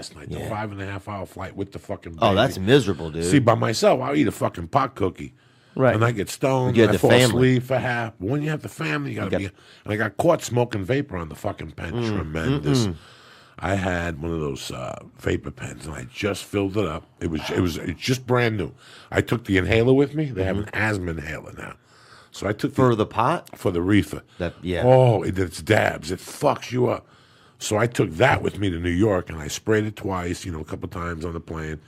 last night. The 5.5-hour flight with the fucking baby. Oh, that's miserable, dude. See, by myself, I'll eat a fucking pot cookie. Right. And I get stoned. You had I the fall family. asleep for half. But when you have the family, you gotta be. And I got caught smoking vapor on the fucking pen. Tremendous. I had one of those vapor pens, and I just filled it up. It's just brand new. I took the inhaler with me. They have an asthma inhaler now. So I took For the pot? for the reefer. Yeah. Oh, it's dabs. It fucks you up. So I took that with me to New York, and I sprayed it twice, a couple times on the plane,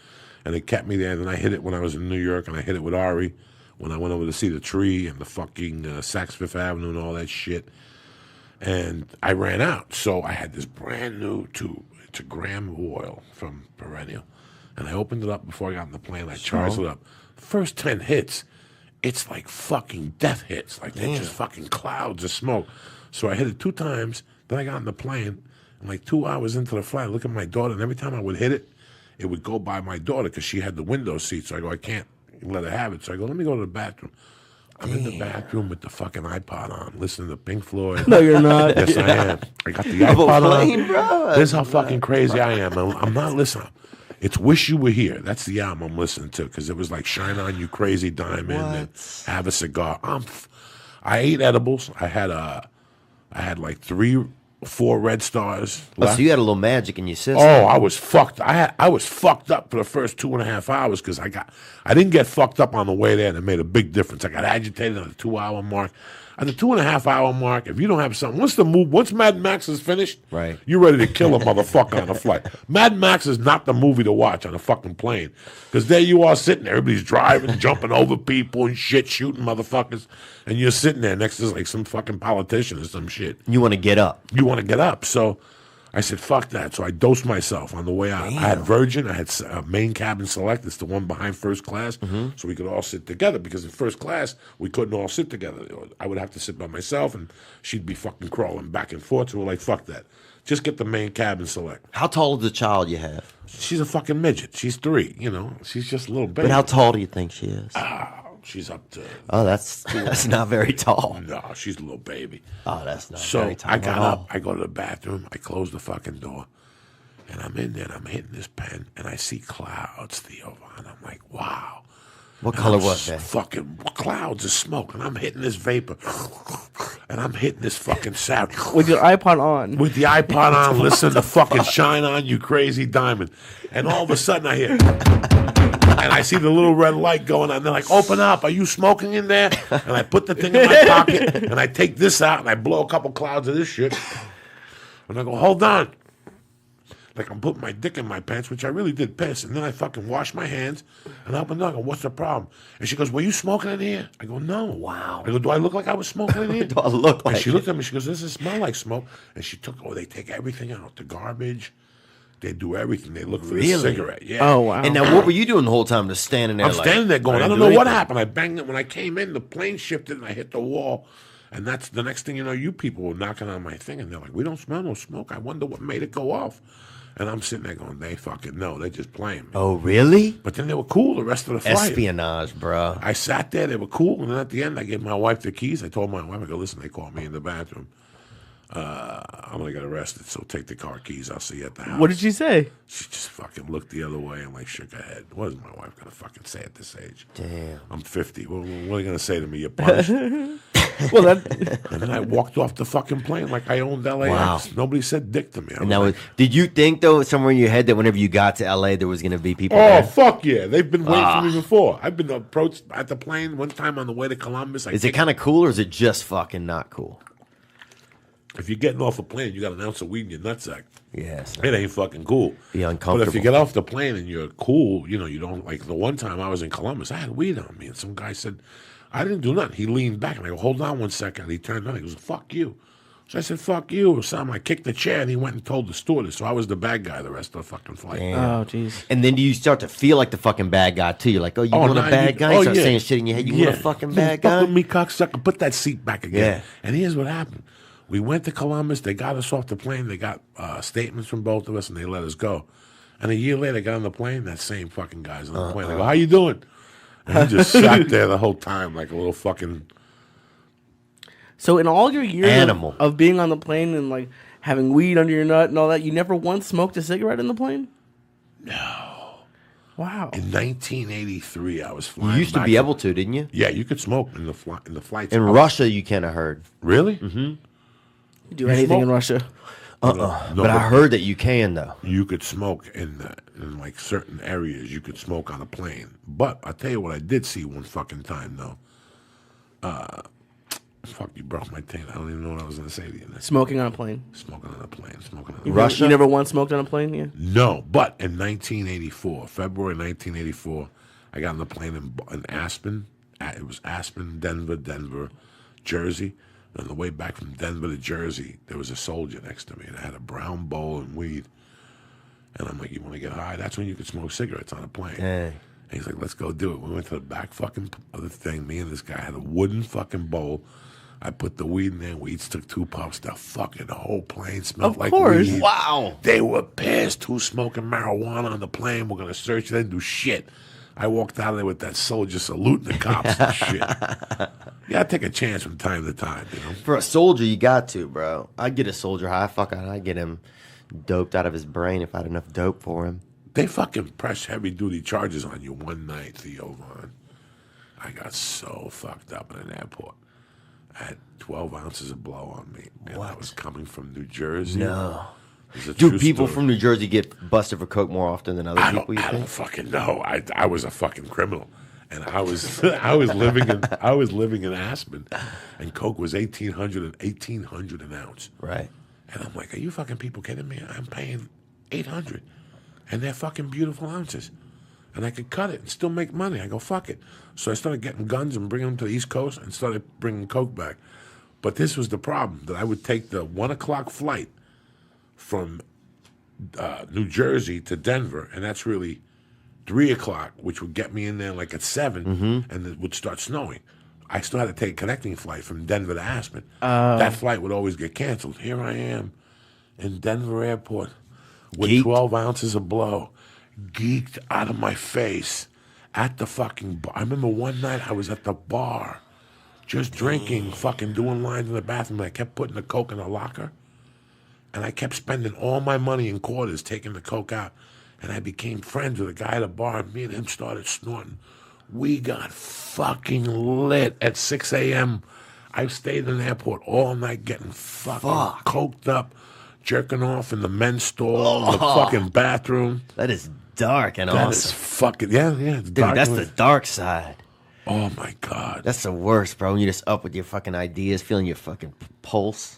and it kept me there. And then I hit it when I was in New York, and I hit it with Ari when I went over to see the tree and the fucking Saks Fifth Avenue and all that shit. And I ran out. So I had this brand new tube. It's a gram of oil from Perennial. And I opened it up before I got on the plane. I charged it up. First 10 hits, it's like fucking death hits. Like they're just fucking clouds of smoke. So I hit it 2 times. Then I got on the plane. And like 2 hours into the flight, I look at my daughter. And every time I would hit it, it would go by my daughter because she had the window seat. So I go, I can't let her have it. So I go, let me go to the bathroom. I'm in the bathroom with the fucking iPod on, listening to Pink Floyd. No, you're not. Yes, I am. I got the iPod on. Bro. This is how fucking crazy I am. I'm not listening. It's Wish You Were Here. That's the album I'm listening to because it was like Shine On You Crazy Diamond and Have a Cigar. I ate edibles. I had like 3 4 red stars. Oh, so you had a little magic in your system. Oh, I was fucked. I was fucked up for the first 2.5 hours because I didn't get fucked up on the way there, and it made a big difference. I got agitated on the 2-hour mark. At the 2.5-hour mark, if you don't have something, once Mad Max is finished, right, you're ready to kill a motherfucker on a flight. Mad Max is not the movie to watch on a fucking plane because there you are sitting there, everybody's driving, jumping over people and shit, shooting motherfuckers, and you're sitting there next to like some fucking politician or some shit. You want to get up. You want to get up. So I said, fuck that. So I dosed myself on the way out. Damn. I had Virgin. I had main cabin select. It's the one behind first class. So we could all sit together because in first class, we couldn't all sit together. I would have to sit by myself, and she'd be fucking crawling back and forth. So we're like, fuck that. Just get the main cabin select. How tall is the child you have? She's a fucking midget. She's 3, She's just a little baby. But how tall do you think she is? She's up to... Oh, that's not very tall. No, she's a little baby. Oh, that's not very tall. So I got up, I go to the bathroom, I close the fucking door, and I'm in there, and I'm hitting this pen, and I see clouds, Theo, and I'm like, wow. What color was that? Fucking clouds of smoke, and I'm hitting this vapor, and I'm hitting this fucking sound. With your iPod on. With the iPod on, listen to fucking Shine On You Crazy Diamond. And all of a sudden I hear... And I see the little red light going on. They're like, open up. Are you smoking in there? And I put the thing in my pocket, and I take this out, and I blow a couple clouds of this shit. And I go, hold on. Like I'm putting my dick in my pants, which I really did piss. And then I fucking wash my hands, and I open the door. I go, what's the problem? And she goes, were you smoking in here? I go, no. Wow. I go, do I look like I was smoking in here? Do I look like And she looked at me. She goes, does it smell like smoke? And she took, they take everything out. The garbage. They do everything. They look for the cigarette. Yeah. Oh, wow. And now what were you doing the whole time? Just standing there? I'm standing there going, I don't know anything. what happened. I banged it. When I came in, the plane shifted, and I hit the wall. And that's the next thing you know, you people were knocking on my thing, and they're like, we don't smell no smoke. I wonder what made it go off. And I'm sitting there going, they fucking know. They're just playing me. Oh, really? But then they were cool the rest of the flight. Espionage, bro. I sat there. They were cool. And then at the end, I gave my wife the keys. I told my wife, I go, listen, they called me in the bathroom. I'm going to get arrested, so take the car keys. I'll see you at the house. What did she say? She just fucking looked the other way and like shook her head. What is my wife going to fucking say at this age? Damn. I'm 50. What are you going to say to me? You're punished? Well, that. And then I walked off the fucking plane like I owned LAX. Wow. Nobody said dick to me. And that was, did you think, though, somewhere in your head that whenever you got to LA, there was going to be people Oh, there? fuck yeah. They've been waiting for me before. I've been approached at the plane one time on the way to Columbus. Is it kind of cool or is it just fucking not cool? If you're getting off a plane, you got an ounce of weed in your nutsack. Yes. It ain't fucking cool. Be But uncomfortable. if you get off the plane and you're cool, you don't, like the one time I was in Columbus, I had weed on me. And some guy said, I didn't do nothing. He leaned back and I go, hold on one second. And he turned on. He goes, fuck you. So I said, fuck you or something. I kicked the chair and he went and told the stewardess. So I was the bad guy the rest of the fucking flight. Oh, jeez. And then do you start to feel like the fucking bad guy, too? You're like, oh, you want a nah, bad guy? You start yeah. saying shit in your head. You want a fucking bad guy? Fuck with me, cocksucker. Put that seat back again. Yeah. And here's what happened. We went to Columbus. They got us off the plane. They got statements from both of us, and they let us go. And a year later, I got on the plane. That same fucking guy's on the plane. I go, how you doing? And he just sat there the whole time like a little fucking... So in all your years Animal. of being on the plane and like having weed under your nut and all that, you never once smoked a cigarette in the plane? Wow. In 1983, I was You flying. used to back be from- able to, didn't you? Yeah, you could smoke in the flights. In Russia, you kind of heard. Really? Do anything in smoke? Russia. No, But I heard that you can, though. you could smoke in like certain areas. You could smoke on a plane. But I tell you what, I did see one fucking time though. Fuck, you broke my taint. I don't even know what I was gonna say to you. Smoking on a plane. Smoking on a plane. Smoking on a You plane. Russia? You never once smoked on a plane? Yeah. No, but in 1984, February 1984, I got on the plane in Aspen. It was Aspen, Denver, Jersey. And on the way back from Denver to Jersey, there was a soldier next to me, and I had a brown bowl and weed. And I'm like, "You want to get high? That's when you could smoke cigarettes on a plane." Dang. And he's like, "Let's go do it." We went to the back fucking of the thing. Me and this guy had a wooden fucking bowl. I put the weed in there. We each took 2 puffs. The whole plane smelled Of like course. weed. Wow. They were pissed. Who's smoking marijuana on the plane? We're going to search. They didn't do shit. I walked out of there with that soldier saluting the cops and shit. Yeah, I take a chance from time to time, you know. For a soldier, you got to, bro. I'd get a soldier high. I'd get him doped out of his brain if I had enough dope for him. They fucking press heavy-duty charges on you one night, Theo Von. I got so fucked up in an airport. I had 12 ounces of blow on me. And I was coming from New Jersey. No. It was a Do true people story. from New Jersey get busted for coke more often than other I people, you don't think? fucking know. I was a fucking criminal, and I was living in Aspen, and coke was 1800 an ounce. Right. And I'm like, are you fucking people kidding me? I'm paying 800, and they're fucking beautiful ounces, and I could cut it and still make money. I go fuck it. So I started getting guns and bringing them to the East Coast and started bringing coke back. But this was the problem, that I would take the 1 o'clock flight from New Jersey to Denver, and that's really 3 o'clock, which would get me in there like at 7, and it would start snowing. I still had to take a connecting flight from Denver to Aspen. That flight would always get canceled. Here I am in Denver airport with Geeked. 12 ounces of blow, geeked out of my face at the fucking bar. I remember one night I was at the bar just drinking, fucking doing lines in the bathroom, and I kept putting the coke in the locker. And I kept spending all my money in quarters, taking the coke out. And I became friends with a guy at a bar, and me and him started snorting. We got fucking lit at 6 a.m. I stayed in the airport all night getting fucking coked up, jerking off in the men's stall, in the fucking bathroom. That is dark and That is awesome. fucking, yeah. It's Dude, dark. that's the dark side. Oh, my God. That's the worst, bro. When you're just up with your fucking ideas, feeling your fucking pulse.